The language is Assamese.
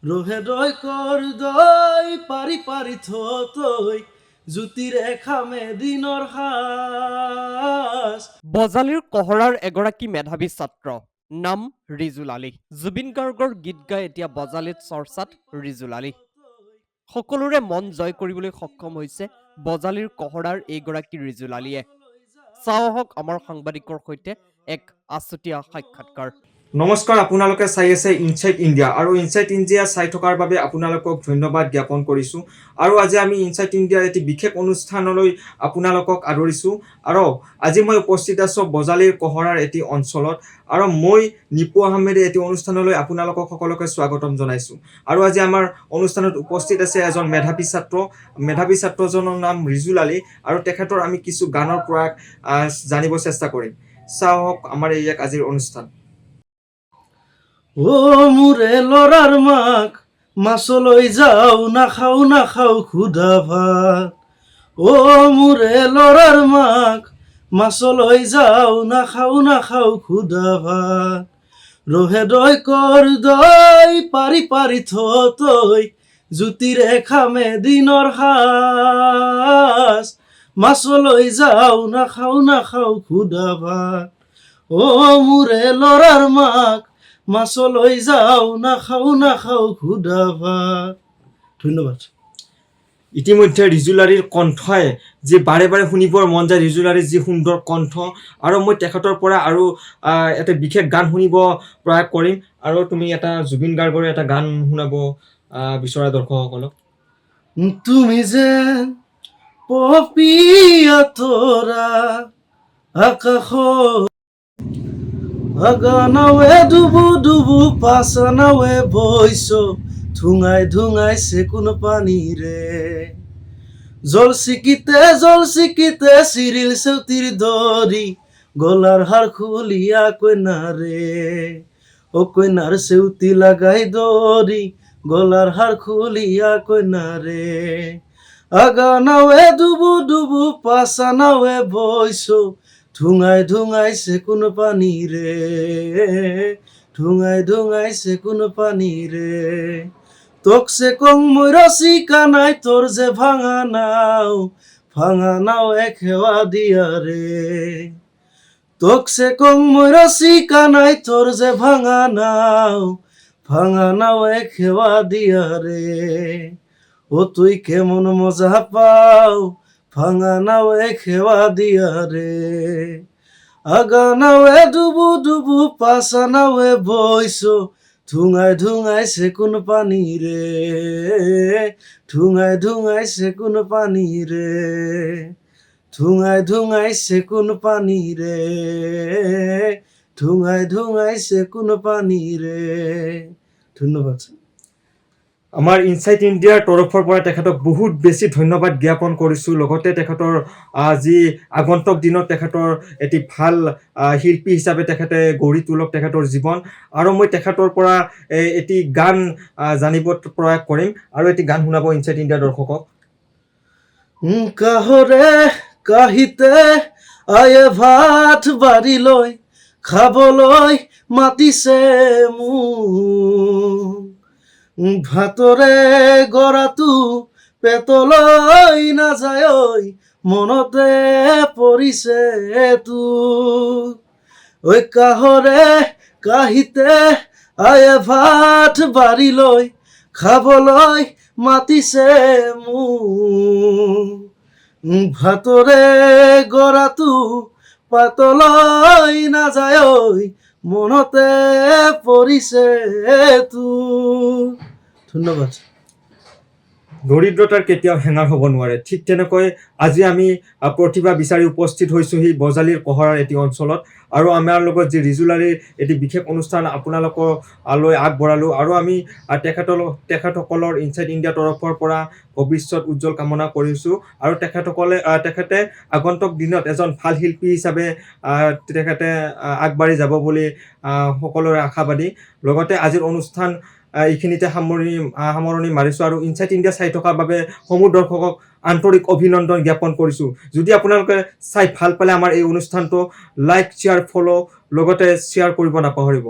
ৰোহে ৰয় কৰ দই পাৰি পাৰি থই জুতিৰে খামে দিনৰ হাস বজালীৰ কহৰাৰ এগৰাকী মেধাৱী ছাত্ৰ নাম ৰিজুল আলী। জুবিন গাৰ্গৰ গীত গাই এতিয়া বজালীত চৰ্চাত ৰিজুল আলী। সকলোৰে মন জয় কৰিবলৈ সক্ষম হৈছে বজালীৰ কহৰাৰ এইগৰাকী ৰিজুল আলীয়ে। চাওঁ আহক আমাৰ সাংবাদিকৰ সৈতে এক আছুতীয়া সাক্ষাৎকাৰ। নমস্কাৰ, আপোনালোকে চাই আছে ইনচাইট ইণ্ডিয়া আৰু ইনচাইট ইণ্ডিয়া চাই থকাৰ বাবে আপোনালোকক ধন্যবাদ জ্ঞাপন কৰিছোঁ। আৰু আজি আমি ইনচাইট ইণ্ডিয়াৰ এটি বিশেষ অনুষ্ঠানলৈ আপোনালোকক আদৰিছোঁ। আৰু আজি মই উপস্থিত আছোঁ বজালীৰ কহৰাৰ এটি অঞ্চলত, আৰু মই নিপু আহমেদে এটি অনুষ্ঠানলৈ আপোনালোকক সকলোকে স্বাগতম জনাইছোঁ। আৰু আজি আমাৰ অনুষ্ঠানত উপস্থিত আছে এজন মেধাৱী ছাত্ৰজনৰ নাম ৰিজুল আলী, আৰু তেখেতৰ আমি কিছু গানৰ পৰা জানিব চেষ্টা কৰিম। চাওক আমাৰ এই এক আজিৰ অনুষ্ঠান। ও মোৰে লৰাৰ মাক মাছলৈ যাওঁ নাখাওঁ ক্ষুধা ভাত ও মোৰে লৰাৰ মাক মাছলৈ যাওঁ নাখাওঁ ক্ষুধা ভাত ৰহে দয় কৰ দই পাৰি পাৰি থই জুতিৰে খামে দিনৰ সাজ মাছলৈ যাওঁ নাখাওঁ ক্ষুধা ভাত ও মোৰে লৰাৰ মাক মাছলৈ যাওঁ নাখাওঁ ক্ষুধা ভাত। ধন্যবাদ। ইতিমধ্যে ৰিজুল আলীৰ কণ্ঠই যি বাৰে বাৰে শুনিবৰ মন যায়, ৰিজুল আলীৰ যি সুন্দৰ কণ্ঠ, আৰু মই তেখেতৰ পৰা আৰু এটা বিশেষ গান শুনিব প্ৰয়াস কৰিম। আৰু তুমি এটা জুবিন গাৰ্গৰ এটা গান শুনাব বিচৰা দৰ্শকসকলক। তুমি যেন পপিয়া তৰা আকাশত আগানাৱে ডুবু পাছানাৱে বৈছ ধুঙাই চেকুন পানীৰে জল চিকিতে চিৰিল চেউতিৰ দৰি গলাৰ হাড় খুলিয়া কইনাৰে ও কইনাৰ চেউতি লাগাই দৰি গলাৰ হাড় খুলিয়া কইনাৰে আগানাৱে ডুবু পাছানাৱে বৈছ ধুঙাই চেকুন পানীৰে ধুঙাই চেকুন পানীৰে তোক সে কং মই ৰচিকা নাই তোৰ যে ভাঙা নাও এখেৱা দিয়াৰে তোক সে কং মই ৰচিকা নাই তোৰ যে ভাঙা নাও এখেৱা দিয়াৰে ও তুই কেমন মজা পাও ভাঙা নাও এখেৱা দিয়ারে আগা নাওয়ে ডুবু পাছা নাওয়ে বইছ ধুঙাই চেকুন পানীরে ধুঙাই চেকুন পানীরে ধুঙাই চেকুন পানীরে ধুঙাই চেকুন পানীরে। ধন্যবাদ। আমাৰ ইনচাইট ইণ্ডিয়াৰ তৰফৰ পৰা তেখেতক বহুত বেছি ধন্যবাদ জ্ঞাপন কৰিছোঁ। লগতে তেখেতৰ যি আগন্তুক দিনত তেখেতৰ এটি ভাল শিল্পী হিচাপে তেখেতে গঢ়ি তোলক তেখেতৰ জীৱন। আৰু মই তেখেতৰ পৰা এটি গান জানিব প্ৰয়াস কৰিম, আৰু এটি গান শুনাব ইনচাইট ইণ্ডিয়াৰ দৰ্শকক। কাহৰে কাহিতে আয়ে ভাত বাঢ়িলৈ খাবলৈ মাতিছে মোক ভাতৰে গৰাটো পেটলৈ নাযায় মনতে পৰিছে তোক ঐ কাহৰে কাহিতে আয়ে ভাত বাঢ়িলৈ খাবলৈ মাতিছে মোক ভাতৰে গৰাটো পাতলৈ নাযায় মনতে পৰিছে তোক। ধন্যবাদ। দৰিদ্ৰতাৰ কেতিয়াও হেঙাৰ হ'ব নোৱাৰে, ঠিক তেনেকৈ আজি আমি প্ৰতিভা বিচাৰি উপস্থিত হৈছোঁ সেই বজালীৰ কহৰাৰ এটি অঞ্চলত। আৰু আমাৰ লগত যি ৰিজুল আলীৰ এটি বিশেষ অনুষ্ঠান আপোনালোকলৈ আগবঢ়ালোঁ। আৰু আমি তেখেতসকলৰ ইনচাইট ইণ্ডিয়া তৰফৰ পৰা ভৱিষ্যত উজ্জ্বল কামনা কৰিছোঁ। আৰু তেখেতে আগন্তুক দিনত এজন ভাল শিল্পী হিচাপে তেখেতে আগবাঢ়ি যাব বুলি সকলোৰে আশাবাদী। লগতে আজিৰ অনুষ্ঠান এইখিনিতে সামৰণি মাৰিছোঁ। আৰু ইনচাইট ইণ্ডিয়া চাই থকাৰ বাবে সমূহ দৰ্শকক আন্তৰিক অভিনন্দন জ্ঞাপন কৰিছোঁ। যদি আপোনালোকে চাই ভাল পালে আমাৰ এই অনুষ্ঠানটো লাইক শ্বেয়াৰ ফ'ল' লগতে শ্বেয়াৰ কৰিব নাপাহৰিব।